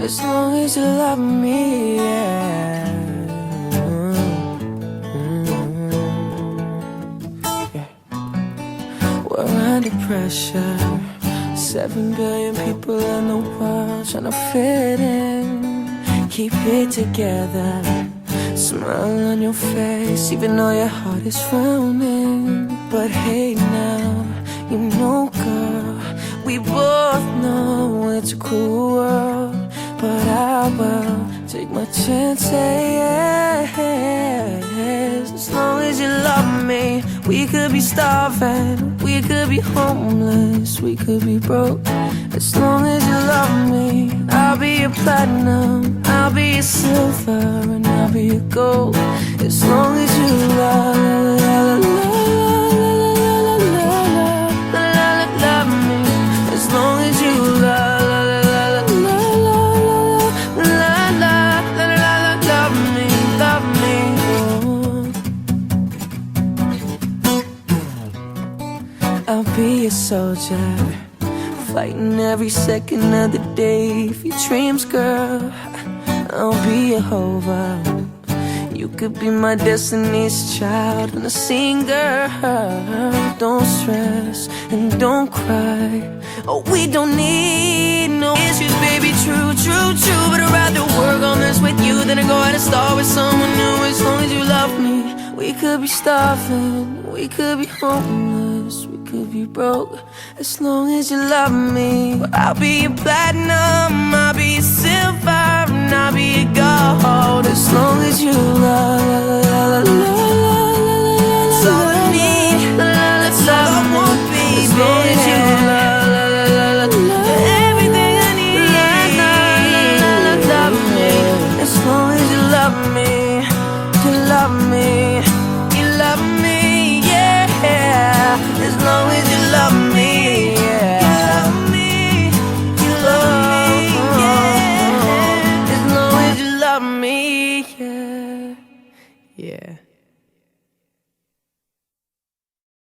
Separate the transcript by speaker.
Speaker 1: as long as you love me, yeah. We're under pressure, 7 billion people in the world trying to fit in. Keep it together, smile on your face, even though your heart is frowning. But hey now, you know girl, we both know it's a cruel world, but I will take my chances. As long as you love me, we could be starving, we could be homeless, we could be broke. As long as you love me, I'll be your platinum, I'll be your silver, and I'll be your gold. As long as you love me, as long as you love me. I'll be a soldier, fighting every second of the day for your dreams, girl. I'll be a hover, you could be my destiny's child and a singer. Don't stress and don't cry, oh, we don't need no issues, baby, true, true, true. But I'd rather work on this with you than to go out and start with someone new. As long as you love me, we could be starving, we could be homeless, we could be broke. As long as you love me, well, I'll be your platinum, I'll be your silver, and I'll be your gold. As long as you love, that's all I need, that's all I want, baby. As long as you love, everything I need, love me. As long as you love me, you love me, you love me, yeah. As long as you